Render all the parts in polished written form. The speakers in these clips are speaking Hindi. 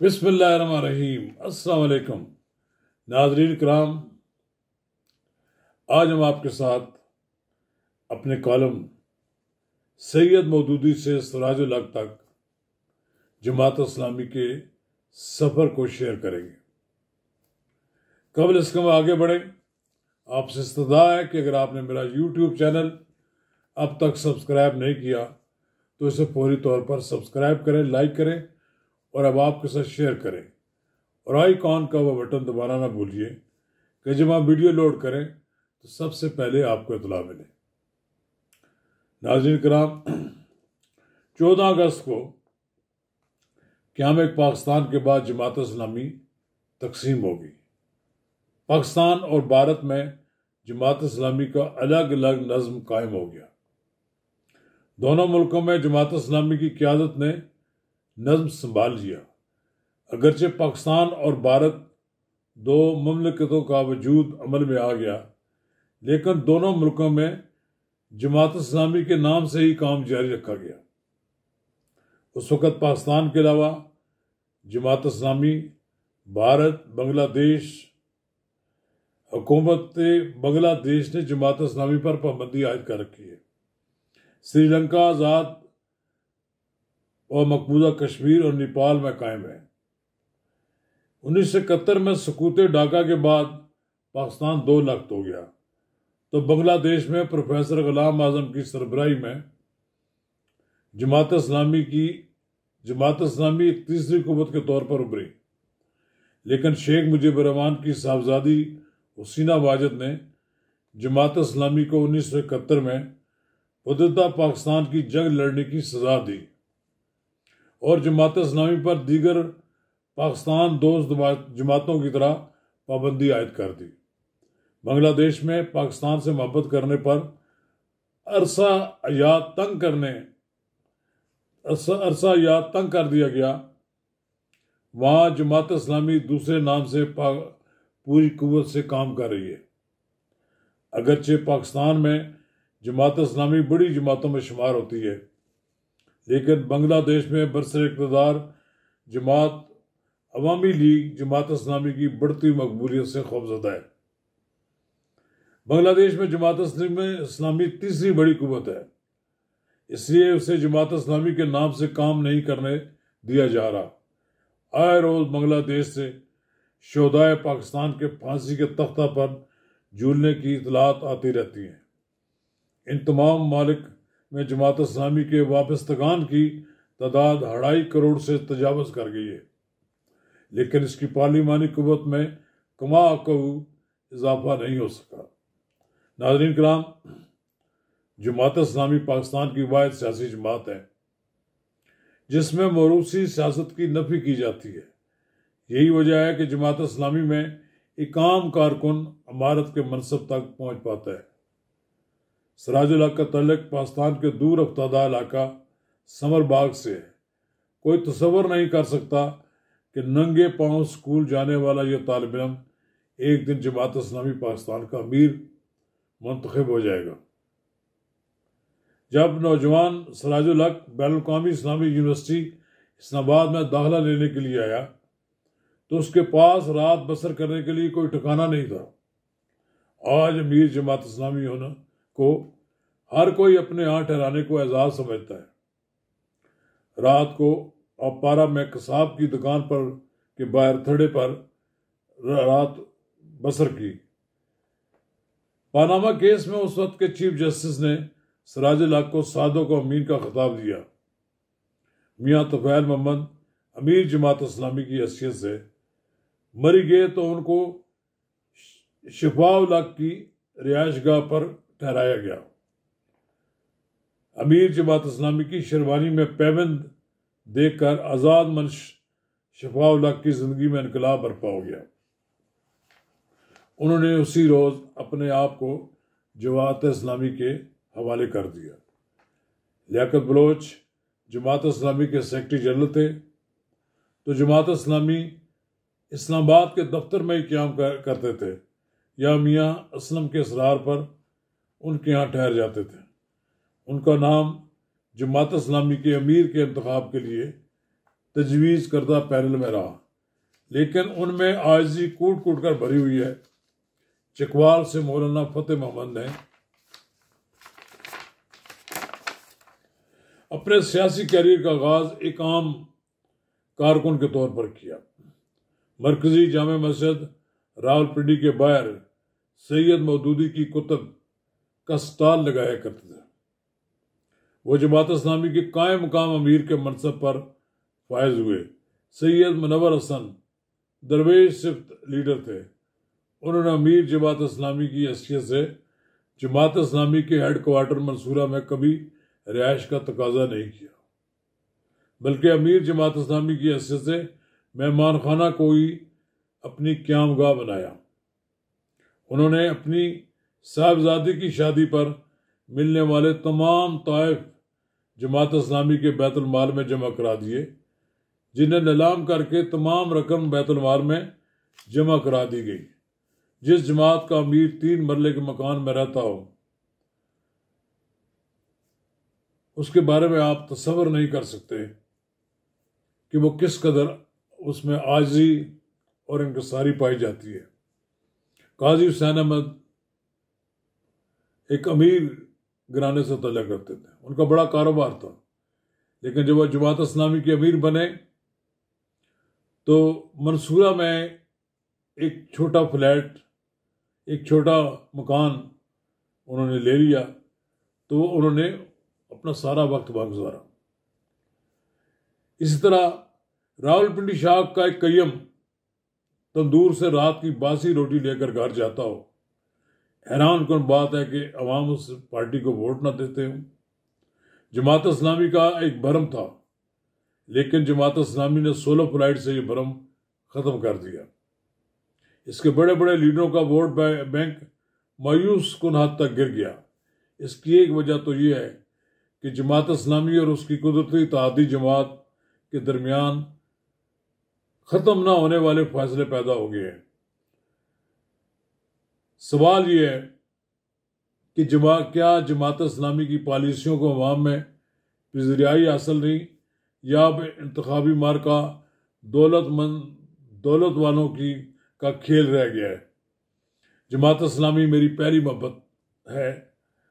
बिस्मिल्लाहिर्रहमानिर्रहीम। अस्सलाम वालेकुम नाज़रीन कराम, आज हम आपके साथ अपने कॉलम सैयद मौदूदी से सिराजुल हक तक जमात इस्लामी के सफ़र को शेयर करेंगे। कबल इसके हम आगे बढ़ें, आपसे इस्तदा है कि अगर आपने मेरा यूट्यूब चैनल अब तक सब्सक्राइब नहीं किया तो इसे फौरी तौर पर सब्सक्राइब करें, लाइक करें और अब आपके साथ शेयर करें और आइकॉन का वह बटन दबाना ना भूलिए कि जब आप वीडियो लोड करें तो सबसे पहले आपको इतला मिले। नाज़रीन कराम, 14 अगस्त को क़याम पाकिस्तान के बाद जमात इस्लामी तकसीम होगी। पाकिस्तान और भारत में जमात इस्लामी का अलग अलग नज़्म कायम हो गया। दोनों मुल्कों में जमात इस्लामी की क़यादत ने नज़्म संभाल लिया। अगरचे पाकिस्तान और भारत दो ममलकतों का वजूद अमल में आ गया, लेकिन दोनों मुल्कों में जमात इस्लामी के नाम से ही काम जारी रखा गया। उस वक़्त पाकिस्तान के अलावा जमात इस्लामी भारत, बांग्लादेश, हुकूमत बांग्लादेश ने जमात इस्लामी पर पाबंदी आयद कर रखी है। श्रीलंका आज़ाद और मकबूजा कश्मीर और नेपाल में कायम है। 1971 में सकूते ढाका के बाद पाकिस्तान दो लख्त हो गया तो बांग्लादेश में प्रोफेसर गुलाम आजम की सरबराही में जमात इस्लामी एक तीसरी कुव्वत के तौर पर उभरी, लेकिन शेख मुजीबुर रहमान की साहबजादी हुसीना वाजिद ने जमात इस्लामी को 1971 में खुदता पाकिस्तान की जंग लड़ने की सजा दी और जमात इस्लामी पर दीगर पाकिस्तान दोस्त जमातों की तरह पाबंदी आयद कर दी। बांग्लादेश में पाकिस्तान से मोहब्बत करने पर अरसा याद तंग कर दिया गया। वहाँ जमात इस्लामी दूसरे नाम से पूरी कुव्वत से काम कर रही है। अगरचे पाकिस्तान में जमात इस्लामी बड़ी जमातों में शुमार होती है, लेकिन बांग्लादेश में बरसर इक़्तिदार जमात अवामी लीग जमात इस्लामी की बढ़ती मकबूलियत से खौफज़दा है। बांग्लादेश में जमात इस्लामी तीसरी बड़ी कुव्वत है, इसलिए उसे जमात इस्लामी के नाम से काम नहीं करने दिया जा रहा। आए रोज़ बांग्लादेश से शोहदाए पाकिस्तान के फांसी के तख्ता पर झूलने की इतलात आती रहती हैं। इन तमाम ममालिक में जमात इस्लामी के वाबस्तगान की तादाद 2.5 करोड़ से तजावज़ कर गई है, लेकिन इसकी पार्लिमानी कुव्वत में कमा-कऊ इजाफा नहीं हो सका। नाज़रीन कराम, जमात इस्लामी पाकिस्तान की वाहिद सियासी जमात है जिसमें मौरूसी सियासत की नफी की जाती है। यही वजह है कि जमात इस्लामी में एक आम कारकुन अमारत के मनसब तक पहुँच पाता है। सिराजुल हक का तल्लुक पाकिस्तान के दूर अफ्तादा इलाका समर बाग से है। कोई तसव्वुर नहीं कर सकता कि नंगे पांव स्कूल जाने वाला यह तालिब इल्म एक दिन जमात इस्लामी पाकिस्तान का अमीर मुंतखब हो जाएगा। जब नौजवान सिराजुल हक बैनुल-अक़वामी इस्लामिक यूनिवर्सिटी इस्लामाबाद में दाखिला लेने के लिए आया तो उसके पास रात बसर करने के लिए कोई ठिकाना नहीं था। आज अमीर जमात इस्लामी होना को हर कोई अपने यहाँ ठहराने को एजाज समझता है। रात को अपारा में कसाब की दुकान पर के बाहर थड़े पर रात बसर की। पानामा केस में उस वक्त के चीफ जस्टिस ने सिराजुल हक को सादो को अमीर का खिताब दिया। मियाँ तुफैल मोहम्मद अमीर जमात इस्लामी की हैसियत से मरी गए तो उनको शिफाउल हक की रिहायशगाह पर ठहराया गया। अमीर जमात इस्लामी की शेरवानी में पैबंद देखकर आज़ाद मन शिफाउल हक की जिंदगी में इनकलाब बर्पा हो गया। उन्होंने उसी रोज अपने आप को जमात इस्लामी के हवाले कर दिया। लियाकत बलोच जमात इस्लामी के सेक्रेटरी जनरल थे तो जमात इस्लामी इस्लामाबाद के दफ्तर में ही क़याम करते थे या मियाँ असलम के इसरार पर उनके यहाँ ठहर जाते थे। उनका नाम जमात इस्लामी के अमीर के इंतखाब के लिए तजवीज़ करदा पैनल में रहा, लेकिन उनमें आजिज़ी कूट कूट कर भरी हुई है। चकवाल से मौलाना फतेह मोहम्मद ने अपने सियासी कैरियर का आगाज़ एक आम कारकुन के तौर पर किया। मरकजी जामे मस्जिद रावलपिंडी के बाहर सैयद मौदूदी की कुतुब का स्टॉल लगाया करते थे। वो जमात इस्लामी के कायम मकाम अमीर के मनसब पर फायज हुए। सैयद मुनव्वर हसन दरवेश सिफ्त लीडर थे। उन्होंने अमीर जमात इस्लामी की हैसियत से जमात इस्लामी के हेड क्वार्टर मंसूरा में कभी रिहाइश का तकाजा नहीं किया, बल्कि अमीर जमात इस्लामी की हैसियत से मेहमान खाना को ही अपनी क़यामगाह बनाया। उन्होंने अपनी साहबजादी की शादी पर मिलने वाले तमाम तोहफ़े जमात इस्लामी के बैतुल माल में जमा करा दिए, जिन्हें नीलाम करके तमाम रकम बैतुल माल में जमा करा दी गई। जिस जमात का अमीर 3 मरले के मकान में रहता हो, उसके बारे में आप तसव्वुर नहीं कर सकते कि वो किस कदर उसमें आजी और इंकसारी पाई जाती है। काजी हुसैन अहमद एक अमीर घराने से तल्लुक़ करते थे। उनका बड़ा कारोबार था, लेकिन जब वह जमात इस्लामी के अमीर बने तो मंसूरा में एक छोटा फ्लैट, एक छोटा मकान उन्होंने ले लिया। तो उन्होंने अपना सारा वक्त वहाँ गुजारा। इसी तरह रावलपिंडी शाख का एक कय्यम तंदूर से रात की बासी रोटी लेकर घर जाता हो। हैरान कौन बात है कि अवाम उस पार्टी को वोट न देते हो। जमात इस्लामी का एक भरम था, लेकिन जमात इस्लामी ने 16 फ्लाइट से ये भरम ख़त्म कर दिया। इसके बड़े बड़े लीडरों का वोट बैंक मायूस कुन हद तक गिर गया। इसकी एक वजह तो ये है कि जमात इस्लामी और उसकी कुदरती इत्तेहादी जमात के दरमियान ख़त्म ना होने वाले फैसले पैदा हो गए हैं। सवाल ये है कि क्या जमात इस्लामी की पॉलिसियों को अवाम में पज़िरियाई हासिल नहीं, या अब इंतखाबी मार्का दौलत वालों का खेल रह गया है। जमात इस्लामी मेरी पहली मोहब्बत है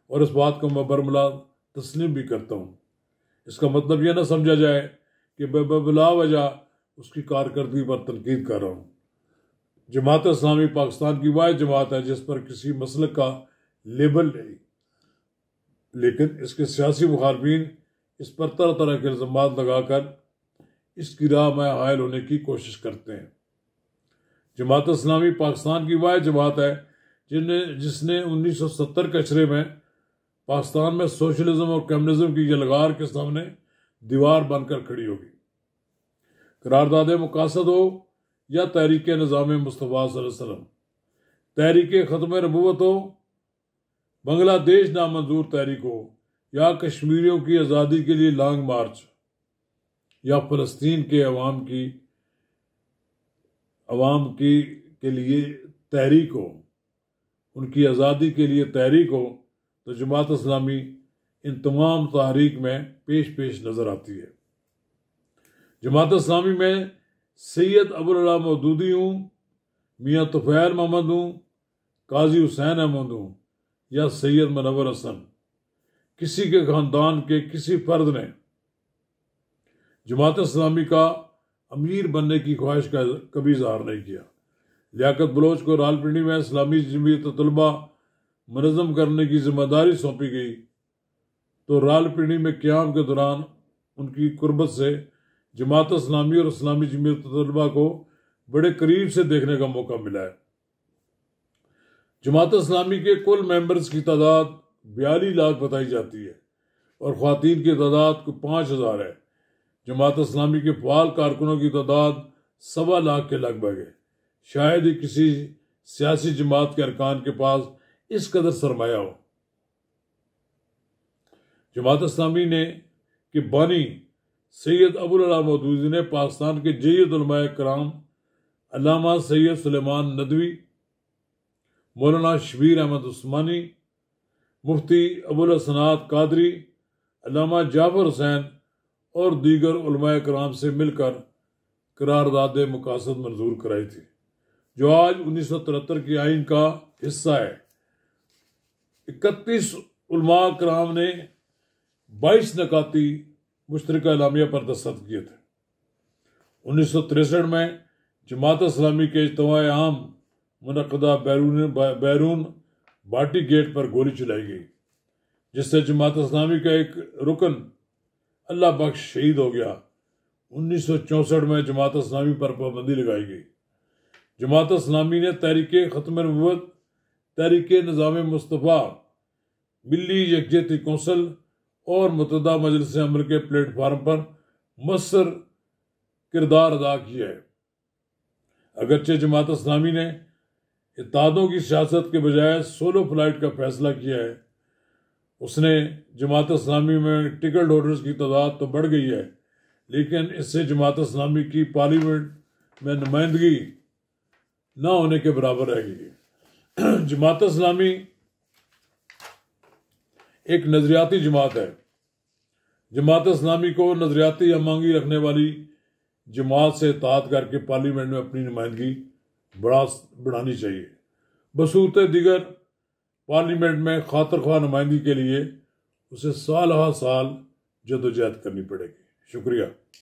और इस बात को मैं बरमला तस्लीम भी करता हूँ। इसका मतलब यह ना समझा जाए कि मैं बिला वजह उसकी कारकर्दगी पर तनकीद कर रहा हूँ। जमात इस्लामी पाकिस्तान की वाहिद जमात है जिस पर किसी मसलक का लेबल नहीं, लेकिन इसके सियासी मुखालफिन इस पर तरह तरह के इल्ज़ामात लगाकर इसकी राह में हायल होने की कोशिश करते हैं। जमात इस्लामी पाकिस्तान की वाहिद जमात है जिसने 1970 के अशरे में पाकिस्तान में सोशलिज्म और कम्युनिज्म की यलगार के सामने दीवार बनकर खड़ी होगी। करारदाद मुकासद हो या तहरीक निज़ाम मुस्तफ़ा सल्लल्लाहु अलैहि वसल्लम, तहरीक ख़त्म नबूवत हो, बांग्लादेश नामंजूर तहरीक हो, या कश्मीरियों की आज़ादी के लिए लॉन्ग मार्च, या फ़लस्तीन के अवाम के लिए तहरीक हो, उनकी आज़ादी के लिए तहरीक हो, तो जमात इस्लामी इन तमाम तहरीक में पेश नज़र आती है। जमात इस्लामी में सैयद अबुल अला मौदूदी हूँ, मियाँ तुफ़ैल मोहम्मद हूँ, काजी हुसैन अहमद हूँ, या सैयद मुनव्वर हसन, किसी के ख़ानदान के किसी फ़र्द ने जमात इस्लामी का अमीर बनने की ख्वाहिश का कभी इज़हार नहीं किया। लियाकत बलोच को रावलपिंडी में इस्लामी जमीयत तलबा मुनज़्ज़म करने की जिम्मेदारी सौंपी गई, तो रावलपिंडी में क़याम के दौरान उनकी कुर्बत से जमात इस्लामी और इस्लामी जमीयत तलबा को बड़े करीब से देखने का मौका मिला है। जमात इस्लामी के कुल मेंबर्स की तादाद 42 लाख बताई जाती है और ख़वातीन की तादाद को 5000 है। जमात इस्लामी के फ़ाल कारकुनों की तादाद 1.25 लाख के लगभग है। शायद ही किसी सियासी जमात के अरकान के पास इस कदर सरमाया हो। जमात इस्लामी के बानी सैयद अबुल अला मौदूदी ने पाकिस्तान के जय्यद उलमाए कराम अल्लामा सैयद सुलेमान नदवी, मौलाना शबीर अहमद उस्मानी, मुफ्ती अबुल हसनात कादरी, अल्लामा जाफर हुसैन और दीगर उलमाए कराम से मिलकर करारदाद मुकासद मंजूर कराई थी, जो आज 1973 की आइन का हिस्सा है। 31 उलमा कराम ने 22 नकाती मुश्तरका एलामिया पर दस्तखत किए थे। 1963 में जमात इस्लामी के इज्तिमा आम मुनक़दा बैरून बाटी गेट पर गोली चलाई गई, जिससे जमात इस्लामी का एक रुकन अल्लाह बख्श शहीद हो गया। 1964 में जमात इस्लामी पर पाबंदी लगाई गई। जमात इस्लामी ने तहरीक ख़त्म नबूवत, तहरीक निज़ाम मुस्तफ़ा, मिली यकजहती कौंसल और मुत्तहदा मजलिस अमल के प्लेटफार्म पर मौसर किरदार अदा किया है। अगरचे जमात इस्लामी ने इत्तेहादों की सियासत के बजाय सोलो फ्लाइट का फैसला किया है, उसने जमात इस्लामी में टिकट होल्डर्स की तादाद तो बढ़ गई है, लेकिन इससे जमात इस्लामी की पार्लियामेंट में नुमाइंदगी न होने के बराबर रह गई। जमात इस्लामी एक नजरियाती जमात है। जमात इस्लामी को नजरियाती हमांगी रखने वाली जमात से इत्तेहाद करके पार्लियामेंट में अपनी नुमाइंदगी बढ़ानी चाहिए। बसूरत दिगर पार्लियामेंट में खातर ख्वाह नुमाइंदगी के लिए उसे साल हर साल जदोजहद करनी पड़ेगी। शुक्रिया।